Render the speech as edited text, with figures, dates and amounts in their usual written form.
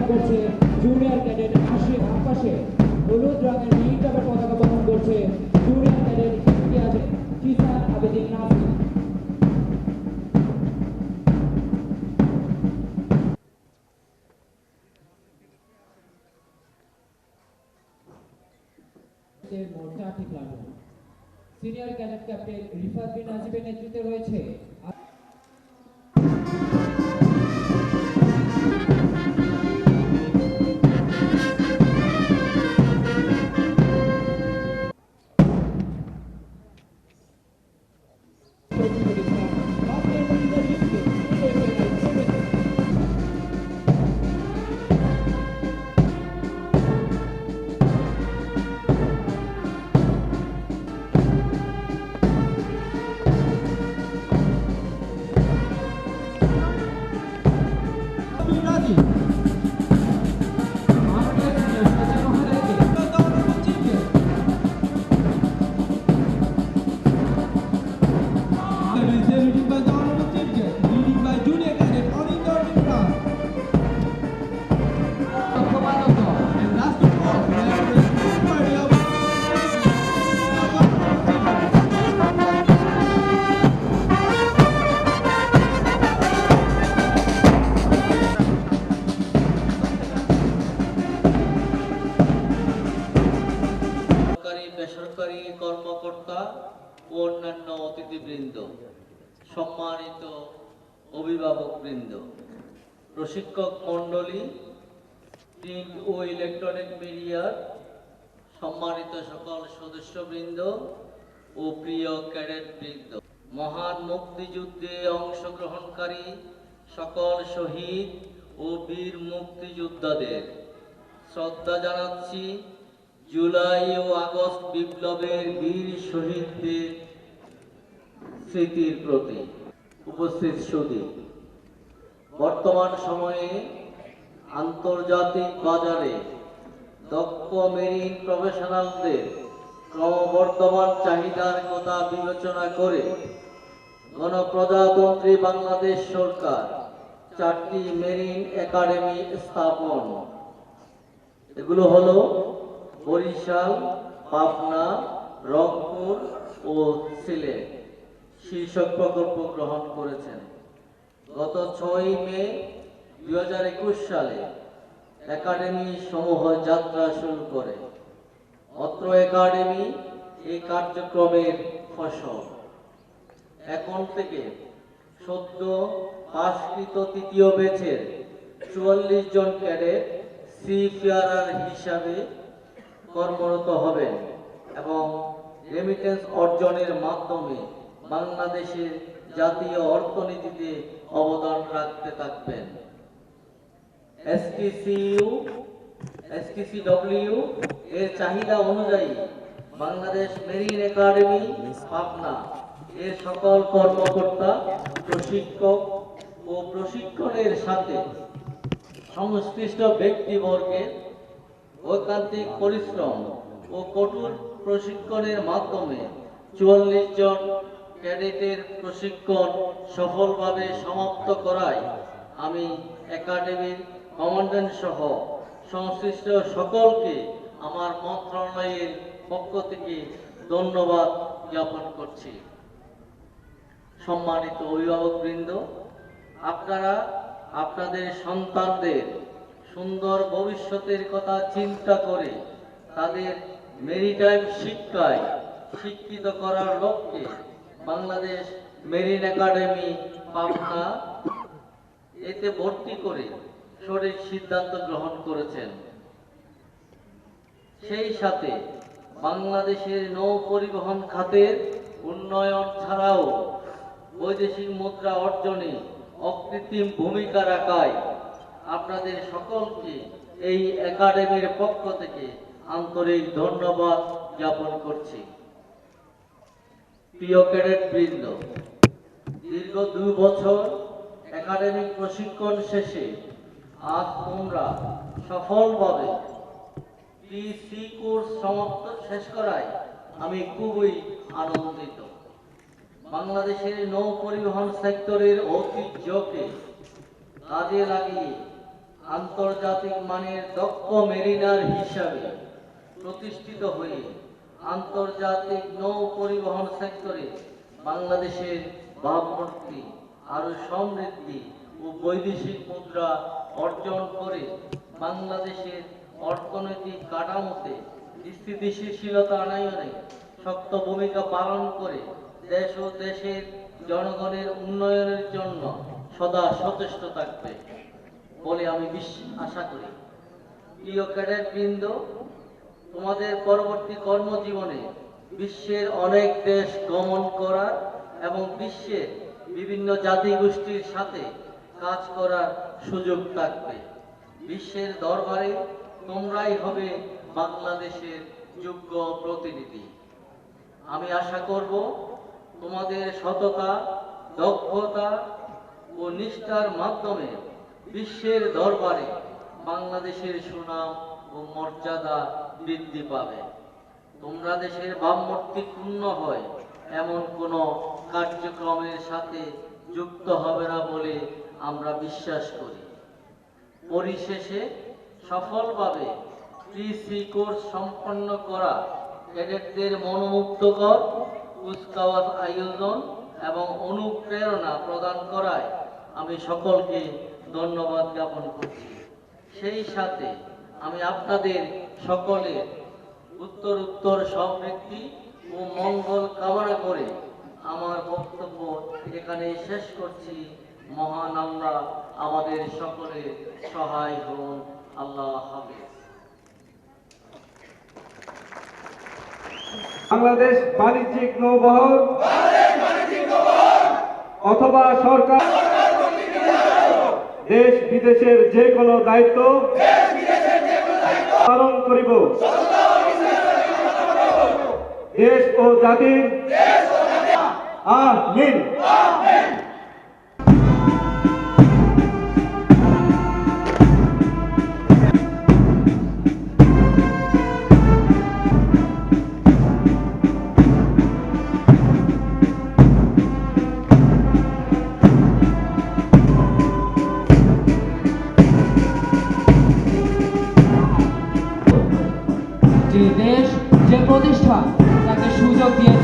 করছে junior cadet আকাশে হলুদ রঙের মিলিটারি পতাকা বহন করছে জুনিয়র ক্যাডেট ইমতিয়াজ কিসান আবেদিন নাসি। মোর্চা ঠিক লাগলো। সিনিয়র ক্যাডেট ক্যাপ্টেন রিফাত বিন নাজিবের নেতৃত্বে রয়েছে বেসরকারি কর্মকর্তা ও অন্যান্য অতিথিবৃন্দ, সম্মানিত অভিভাবকবৃন্দ, প্রশিক্ষক মণ্ডলী, প্রিন্ট ও ইলেকট্রনিক মিডিয়ার সম্মানিত সকল সদস্যবৃন্দ ও প্রিয় ক্যাডেটবৃন্দ, মহান মুক্তিযুদ্ধে অংশগ্রহণকারী সকল শহীদ ও বীর মুক্তিযোদ্ধাদের শ্রদ্ধা জানাচ্ছি। জুলাই ও আগস্ট বিপ্লবের বীর শহীদদের স্মৃতির প্রতি। উপস্থিত সুধী, বর্তমান সময়ে আন্তর্জাতিক বাজারে দক্ষ মেরিন প্রফেশনালদের ক্রমবর্ধমান চাহিদার কথা বিবেচনা করে গণপ্রজাতন্ত্রী বাংলাদেশ সরকার 4টি মেরিন একাডেমি স্থাপন। এগুলো হলো বরিশাল, পাবনা, রংপুর ও সিলেট শীর্ষক প্রকল্প গ্রহণ করেছেন। গত 6 মে 2021 সালে একাডেমি সমূহ যাত্রা শুরু করে। অত্র একাডেমি এই কার্যক্রমের ফসল। এখন থেকে সদ্য পাশকৃত তৃতীয় ব্যাচের 44 জন ক্যাডেট সিফেয়ারার হিসাবে কর্মরত হবেন এবং রেমিটেন্স অর্জনের মাধ্যমে বাংলাদেশের জাতীয় অর্থনীতিতে অবদান রাখতে থাকবেন। এসটিসিডব্লিউ এর চাহিদা অনুযায়ী বাংলাদেশ মেরিন একাডেমি পাবনা এর সকল কর্মকর্তা, প্রশিক্ষক ও প্রশিক্ষণের সাথে সংশ্লিষ্ট ব্যক্তিবর্গের ঐকান্তিক পরিশ্রম ও কঠোর প্রশিক্ষণের মাধ্যমে 44 জন ক্যাডেটের প্রশিক্ষণ সফলভাবে সমাপ্ত করায় আমি একাডেমির কমান্ড্যান্ট সহ সংশ্লিষ্ট সকলকে আমার মন্ত্রণালয়ের পক্ষ থেকে ধন্যবাদ জ্ঞাপন করছি। সম্মানিত অভিভাবকবৃন্দ, আপনারা আপনাদের সন্তানদের সুন্দর ভবিষ্যতের কথা চিন্তা করে তাদের মেরিটাইম শিক্ষায় শিক্ষিত করার লক্ষ্যে বাংলাদেশ মেরিন একাডেমি পাবনা এতে ভর্তি করে সঠিক সিদ্ধান্ত গ্রহণ করেছেন। সেই সাথে বাংলাদেশের নৌ পরিবহন খাতের উন্নয়ন ছাড়াও বৈদেশিক মুদ্রা অর্জনে অকৃত্রিম ভূমিকা রাখায় আপনাদের সকলকে এই একাডেমির পক্ষ থেকে আন্তরিক ধন্যবাদ জ্ঞাপন করছি। প্রিয় ক্যাডেট বৃন্দ, দীর্ঘ 2 বছর একাডেমিক প্রশিক্ষণ শেষে আজ তোমরা সফলভাবে পিসি কোর্স শেষ করায় আমি খুবই আনন্দিত। বাংলাদেশের নৌ পরিবহন সেক্টরের ঐতিহ্যকে কাজে লাগিয়ে আন্তর্জাতিক মানের দক্ষ মেরিনার হিসাবে প্রতিষ্ঠিত হয়ে আন্তর্জাতিক নৌ পরিবহন সেক্টরে বাংলাদেশের ভাবমূর্তি আরো সমৃদ্ধি ও বৈদেশিক মুদ্রা অর্জন করে বাংলাদেশের অর্থনৈতিক কাঠামোতে স্থিতিশীলতা আনয়নে শক্ত ভূমিকা পালন করে দেশ ও দেশের জনগণের উন্নয়নের জন্য সদা সচেষ্ট থাকবে বলে আমি আশা করি। প্রিয় ক্যাডেট বৃন্দ, তোমাদের পরবর্তী কর্মজীবনে বিশ্বের অনেক দেশ গমন করার এবং বিশ্বের বিভিন্ন জাতিগোষ্ঠীর সাথে কাজ করার সুযোগ থাকবে। বিশ্বের দরবারে তোমরাই হবে বাংলাদেশের যোগ্য প্রতিনিধি। আমি আশা করব তোমাদের সততা, দক্ষতা ও নিষ্ঠার মাধ্যমে বিশ্বের দরবারে বাংলাদেশের সুনাম ও মর্যাদা বৃদ্ধি পাবে। তোমরা দেশের ভাবমূর্তি ক্ষুণ্ণ হয় এমন কোনো কার্যক্রমের সাথে যুক্ত হবে না বলে আমরা বিশ্বাস করি। পরিশেষে সফলভাবে প্রি-সি কোর্স সম্পন্ন করা ক্যাডেটদের মনোমুগ্ধকর কুচকাওয়াজ আয়োজন এবং অনুপ্রেরণা প্রদান করায় আমি সকলকে ধন্যবাদ জ্ঞাপন করছি। সেই সাথে আমি আপনাদের সকলের উত্তর সমৃদ্ধি ও মঙ্গল কামনা করে আমার বক্তব্য এখানে শেষ করছি। মহান আল্লাহ আমাদের সকলের সহায় হন। আল্লাহ হাফেজ। বাংলাদেশ বাণিজ্যিক নৌবহর অথবা সরকার দেশ বিদেশের যে কোনো দায়িত্ব পালন করিব। দেশ ও জাতির আমিন। যে দেশ, যে প্রতিষ্ঠান তাকে সুযোগ দিয়েছে